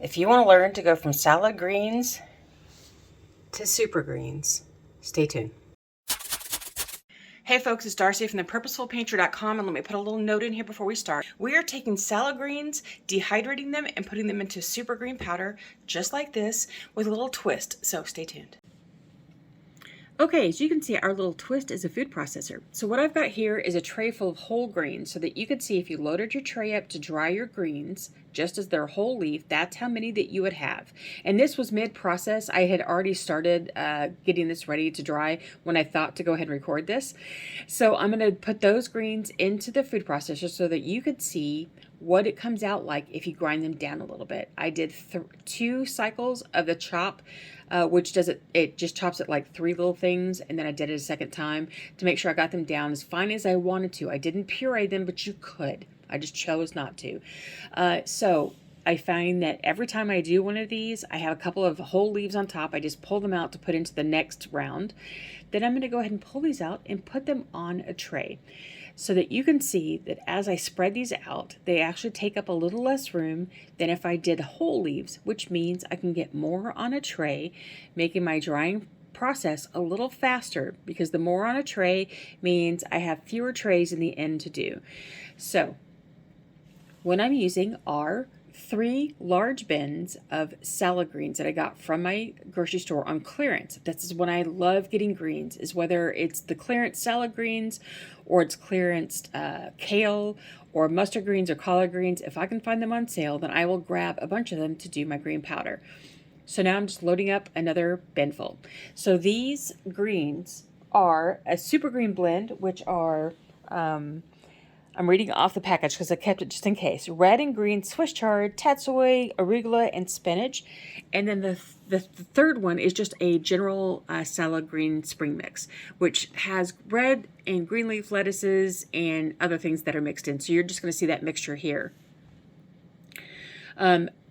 If you want to learn to go from salad greens to super greens, stay tuned. Hey folks, it's Darcy from the Purposeful.com, and let me put a little note in here before we start. We are taking salad greens, dehydrating them, and putting them into super green powder, just like this, with a little twist, so stay tuned. Okay, as you can see, our little twist is a food processor. So what I've got here is a tray full of whole greens, so that you can see if you loaded your tray up to dry your greens, just as they're whole leaf, that's how many that you would have. And this was mid-process. I had already started getting this ready to dry when I thought to go ahead and record this. So I'm gonna put those greens into the food processor so that you could see what it comes out like if you grind them down a little bit. I did 2 cycles of the chop, which does it just chops it like 3 little things, and then I did it a second time to make sure I got them down as fine as I wanted to. I didn't puree them, but you could. I just chose not to. So I find that every time I do one of these, I have a couple of whole leaves on top. I just pull them out to put into the next round. Then I'm going to go ahead and pull these out and put them on a tray, so that you can see that as I spread these out, they actually take up a little less room than if I did whole leaves, which means I can get more on a tray, making my drying process a little faster, because the more on a tray means I have fewer trays in the end to do. So what I'm using are 3 large bins of salad greens that I got from my grocery store on clearance. This is when I love getting greens, is whether it's the clearance salad greens or it's clearance kale or mustard greens or collard greens. If I can find them on sale, then I will grab a bunch of them to do my green powder. So now I'm just loading up another bin full. So these greens are a super green blend, which are I'm reading off the package because I kept it just in case. Red and green Swiss chard, tatsoi, arugula, and spinach. And then the third one is just a general salad green spring mix, which has red and green leaf lettuces and other things that are mixed in. So you're just going to see that mixture here.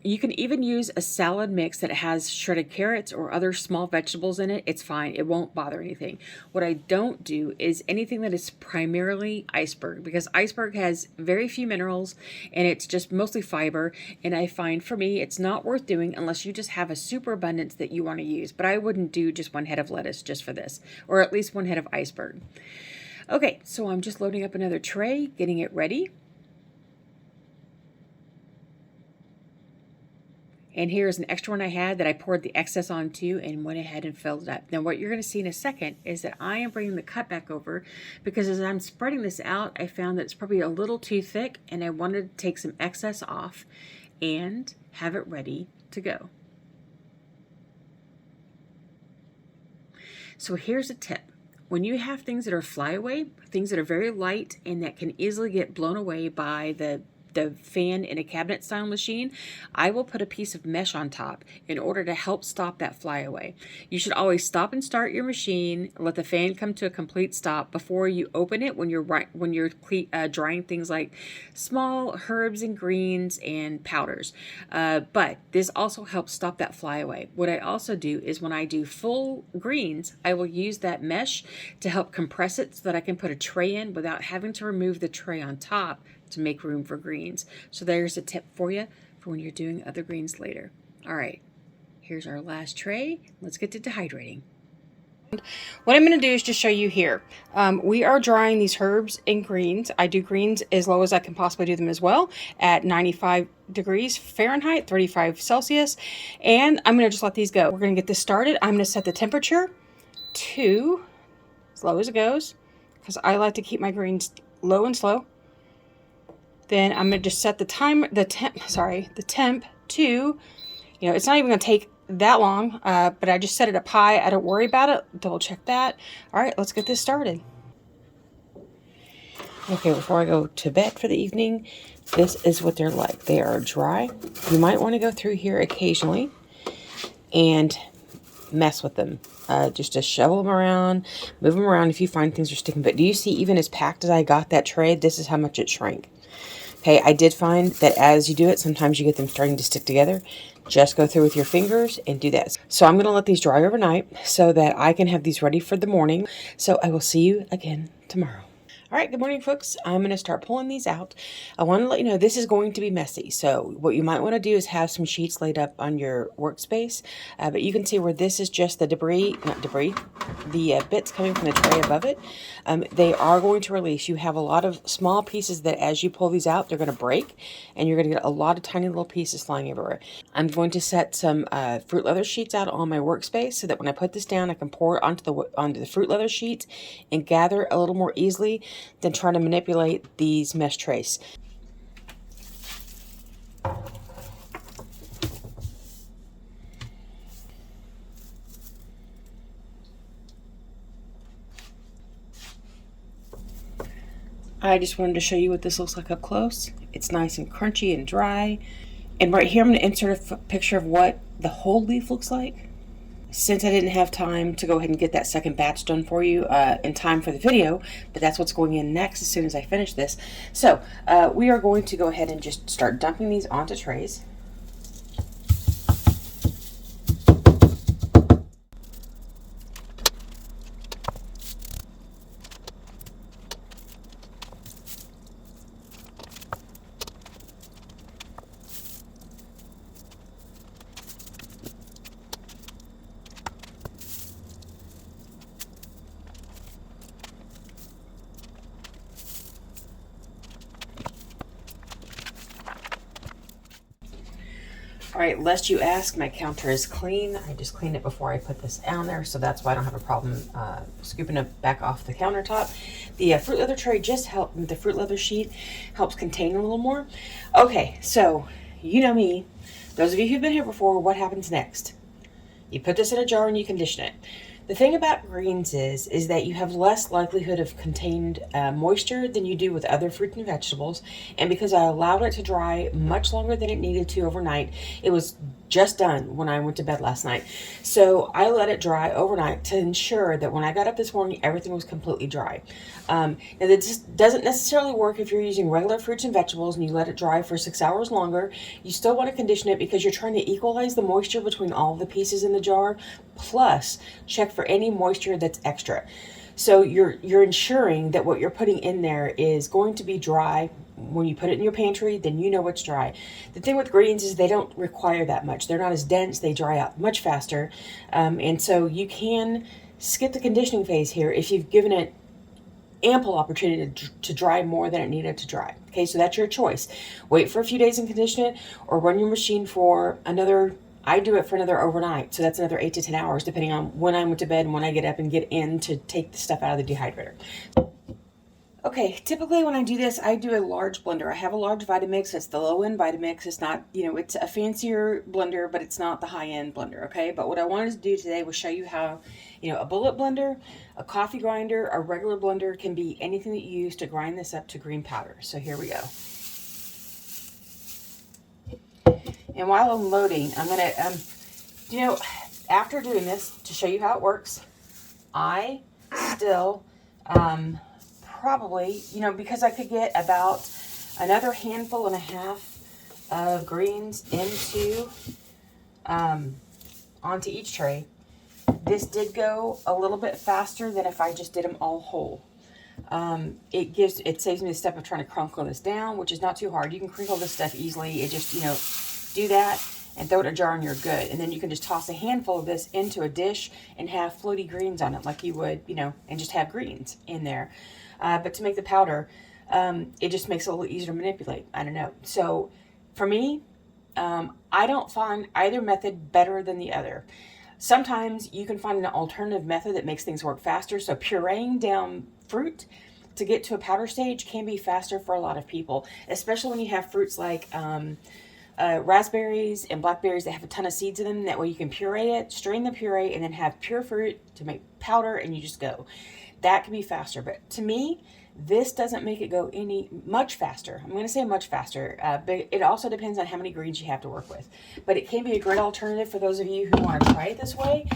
You can even use a salad mix that has shredded carrots or other small vegetables in it. It's fine. It won't bother anything. What I don't do is anything that is primarily iceberg, because iceberg has very few minerals and it's just mostly fiber. And I find for me, it's not worth doing unless you just have a super abundance that you want to use. But I wouldn't do just 1 head of lettuce just for this, or at least 1 head of iceberg. Okay, so I'm just loading up another tray, getting it ready. And here's an extra one I had that I poured the excess onto and went ahead and filled it up. Now what you're going to see in a second is that I am bringing the cut back over, because as I'm spreading this out, I found that it's probably a little too thick and I wanted to take some excess off and have it ready to go. So here's a tip. When you have things that are flyaway, things that are very light and that can easily get blown away by the fan in a cabinet style machine, I will put a piece of mesh on top in order to help stop that flyaway. You should always stop and start your machine, let the fan come to a complete stop before you open it when you're drying things like small herbs and greens and powders. But this also helps stop that flyaway. What I also do is when I do full greens, I will use that mesh to help compress it so that I can put a tray in without having to remove the tray on top to make room for greens. So there's a tip for you for when you're doing other greens later. All right, here's our last tray. Let's get to dehydrating. What I'm going to do is just show you here. We are drying these herbs and greens. I do greens as low as I can possibly do them as well, at 95 degrees Fahrenheit, 35 Celsius. And I'm going to just let these go. We're going to get this started. I'm going to set the temperature to as low as it goes, because I like to keep my greens low and slow. Then I'm going to just set the temp to, it's not even going to take that long, but I just set it up high. I don't worry about it. Double check that. All right, let's get this started. Okay, before I go to bed for the evening, this is what they're like. They are dry. You might want to go through here occasionally and mess with them. Just to shovel them around, move them around if you find things are sticking. But do you see, even as packed as I got that tray, this is how much it shrank. Okay, I did find that as you do it, sometimes you get them starting to stick together. Just go through with your fingers and do that. So I'm going to let these dry overnight so that I can have these ready for the morning. So I will see you again tomorrow. All right, good morning, folks. I'm going to start pulling these out. I want to let you know this is going to be messy. So what you might want to do is have some sheets laid up on your workspace. But you can see where this is just the debris, not debris, the bits coming from the tray above it. They are going to release. You have a lot of small pieces that as you pull these out, they're going to break. And you're going to get a lot of tiny little pieces flying everywhere. I'm going to set some fruit leather sheets out on my workspace so that when I put this down, I can pour it onto the fruit leather sheets and gather a little more easily than trying to manipulate these mesh trays. I just wanted to show you what this looks like up close. It's nice and crunchy and dry. And right here I'm going to insert a picture of what the whole leaf looks like. Since I didn't have time to go ahead and get that second batch done for you in time for the video, but that's what's going in next as soon as I finish this. So we are going to go ahead and just start dumping these onto trays. All right, lest you ask, my counter is clean. I just cleaned it before I put this down there, so that's why I don't have a problem scooping it back off the countertop. The fruit leather tray just helped, the fruit leather sheet helps contain a little more. Okay, so you know me. Those of you who've been here before, what happens next? You put this in a jar and you condition it. The thing about greens is that you have less likelihood of contained moisture than you do with other fruits and vegetables. And because I allowed it to dry much longer than it needed to overnight, it was just done when I went to bed last night. So I let it dry overnight to ensure that when I got up this morning, everything was completely dry. Now this doesn't necessarily work if you're using regular fruits and vegetables and you let it dry for 6 hours longer. You still want to condition it because you're trying to equalize the moisture between all the pieces in the jar, plus check for any moisture that's extra. So you're ensuring that what you're putting in there is going to be dry. When you put it in your pantry, then you know it's dry. The thing with greens is they don't require that much. They're not as dense. They dry out much faster. And so you can skip the conditioning phase here if you've given it ample opportunity to dry more than it needed to dry. Okay, so that's your choice. Wait for a few days and condition it, or run your machine for another, I do it for another overnight. So that's another 8 to 10 hours, depending on when I went to bed and when I get up and get in to take the stuff out of the dehydrator. Okay, typically when I do this, I do a large blender. I have a large Vitamix. It's the low-end Vitamix. It's not, it's a fancier blender, but it's not the high-end blender, okay? But what I wanted to do today was show you how, a bullet blender, a coffee grinder, a regular blender can be anything that you use to grind this up to green powder. So here we go. And while I'm loading, I'm going to, after doing this, to show you how it works, I still, probably, because I could get about another handful and a half of greens into, onto each tray. This did go a little bit faster than if I just did them all whole. It saves me the step of trying to crinkle this down, which is not too hard. You can crinkle this stuff easily. It just, do that and throw it in a jar and you're good. And then you can just toss a handful of this into a dish and have floaty greens on it like you would, and just have greens in there. But to make the powder, it just makes it a little easier to manipulate. I don't know. So for me, I don't find either method better than the other. Sometimes you can find an alternative method that makes things work faster. So pureeing down fruit to get to a powder stage can be faster for a lot of people, especially when you have fruits like raspberries and blackberries that have a ton of seeds in them. That way you can puree it, strain the puree, and then have pure fruit to make powder, and you just go. That can be faster, but to me, this doesn't make it go much faster. I'm going to say much faster, but it also depends on how many greens you have to work with. But it can be a great alternative for those of you who want to try it this way,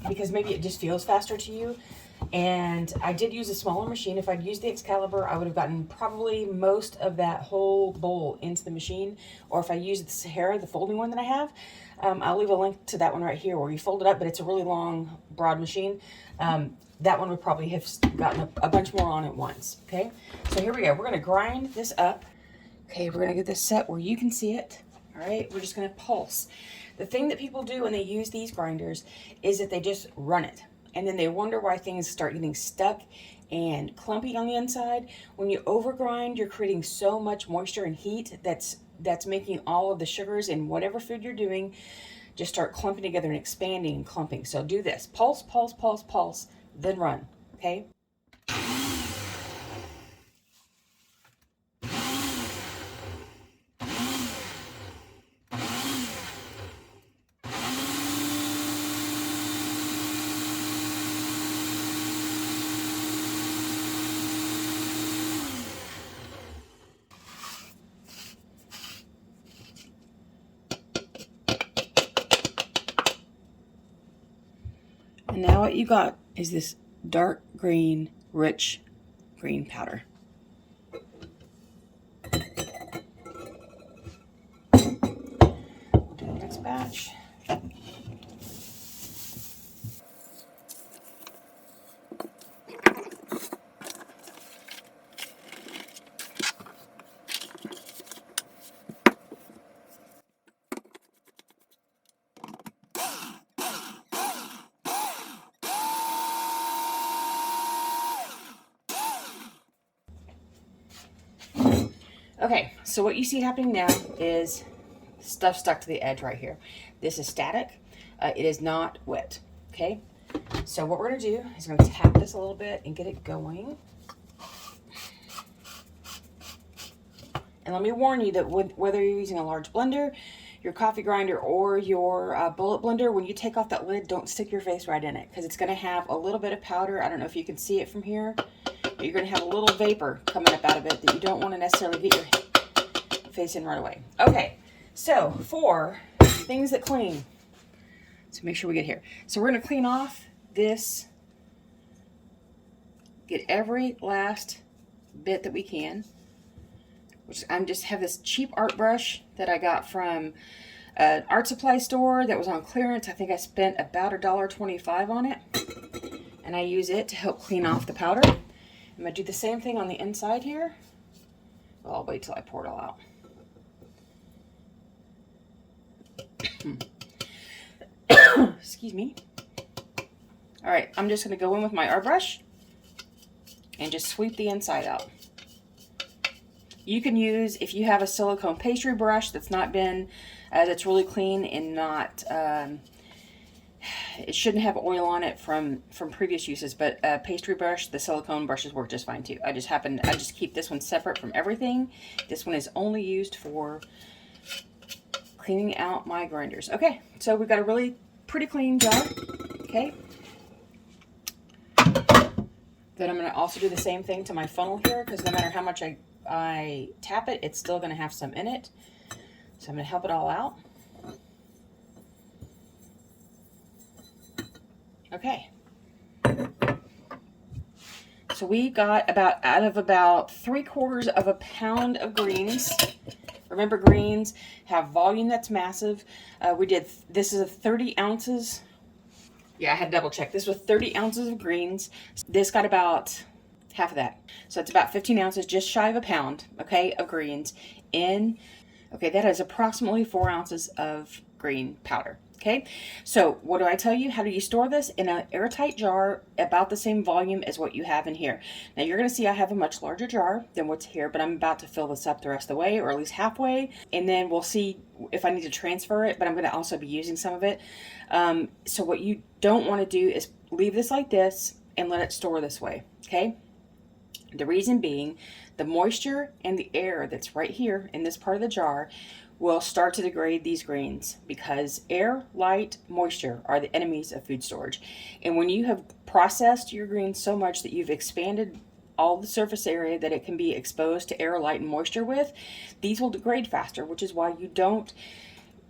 because maybe it just feels faster to you. And I did use a smaller machine. If I'd used the Excalibur, I would have gotten probably most of that whole bowl into the machine. Or if I used the Sahara, the folding one that I have, I'll leave a link to that one right here where you fold it up, but it's a really long, broad machine. That one would probably have gotten a bunch more on at once, okay? So here we go. We're going to grind this up. Okay, we're going to get this set where you can see it. All right, we're just going to pulse. The thing that people do when they use these grinders is that they just run it. And then they wonder why things start getting stuck and clumpy on the inside. When you overgrind, you're creating so much moisture and heat that's making all of the sugars in whatever food you're doing just start clumping together and expanding and clumping. So do this. Pulse, pulse, pulse, pulse, then run, okay? And now what you got is this dark green, rich green powder. Do the next batch. Okay, so what you see happening now is stuff stuck to the edge right here. This is static. It is not wet, okay? So what we're going to do is we're going to tap this a little bit and get it going. And let me warn you that whether you're using a large blender, your coffee grinder, or your bullet blender, when you take off that lid, don't stick your face right in it because it's going to have a little bit of powder. I don't know if you can see it from here. You're going to have a little vapor coming up out of it that you don't want to necessarily get your face in right away. Okay, so for things that clean, so make sure we get here. So we're going to clean off this, get every last bit that we can, which I'm just have this cheap art brush that I got from an art supply store that was on clearance. I think I spent about $1.25 on it, and I use it to help clean off the powder. I'm going to do the same thing on the inside here. Well, I'll wait till I pour it all out. Excuse me. All right, I'm just going to go in with my art brush and just sweep the inside out. You can use, if you have a silicone pastry brush that's not been, that's really clean and not, it shouldn't have oil on it from previous uses, but a pastry brush, the silicone brushes work just fine too. I just keep this one separate from everything. This one is only used for cleaning out my grinders. Okay, so we've got a really pretty clean jar, okay? Then I'm gonna also do the same thing to my funnel here, because no matter how much I tap it, it's still gonna have some in it. So I'm gonna help it all out. Okay, so we got out of about 3/4 of a pound of greens. Remember, greens have volume that's massive. This is a 30 ounces. Yeah, I had to double check. This was 30 ounces of greens. This got about half of that. So it's about 15 ounces, just shy of a pound, okay, of greens in. Okay, that is approximately 4 ounces of green powder. Okay, so what do I tell you? How do you store this? In an airtight jar, about the same volume as what you have in here. Now you're going to see I have a much larger jar than what's here, but I'm about to fill this up the rest of the way, or at least halfway, and then we'll see if I need to transfer it, but I'm going to also be using some of it. So what you don't want to do is leave this like this and let it store this way, okay? The reason being, the moisture and the air that's right here in this part of the jar will start to degrade these greens, because air, light, moisture are the enemies of food storage. And when you have processed your greens so much that you've expanded all the surface area that it can be exposed to air, light, and moisture with, these will degrade faster, which is why you don't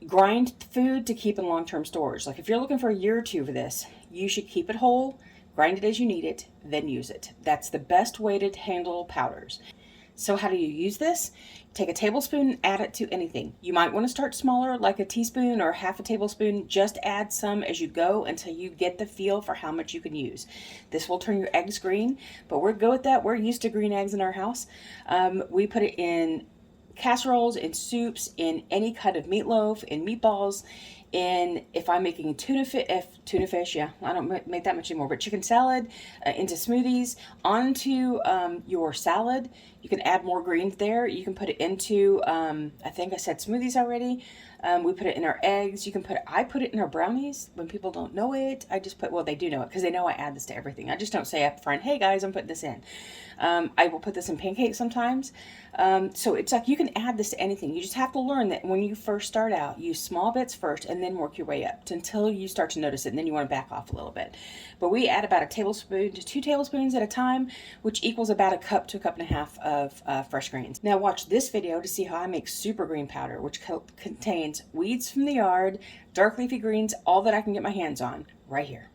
grind food to keep in long-term storage. Like if you're looking for a year or two for this, you should keep it whole, grind it as you need it, then use it. That's the best way to handle powders. So how do you use this? Take a tablespoon, add it to anything. You might want to start smaller, like a teaspoon or half a tablespoon. Just add some as you go until you get the feel for how much you can use. This will turn your eggs green, but we're good with that. We're used to green eggs in our house. We put it in casseroles, in soups, in any kind of meatloaf, in meatballs, in if I'm making tuna fish, yeah, I don't make that much anymore, but chicken salad, into smoothies, onto your salad. You can add more greens there. You can put it into, I think I said smoothies already. We put it in our eggs. I put it in our brownies. When people don't know it, I just put, well, they do know it because they know I add this to everything. I just don't say up front, hey guys, I'm putting this in. I will put this in pancakes sometimes. So it's like you can add this to anything. You just have to learn that when you first start out, use small bits first and then work your way up until you start to notice it, and then you want to back off a little bit. But we add about a tablespoon to 2 tablespoons at a time, which equals about a cup to a cup and a half of fresh greens. Now watch this video to see how I make super green powder, which contains weeds from the yard, dark leafy greens, all that I can get my hands on right here.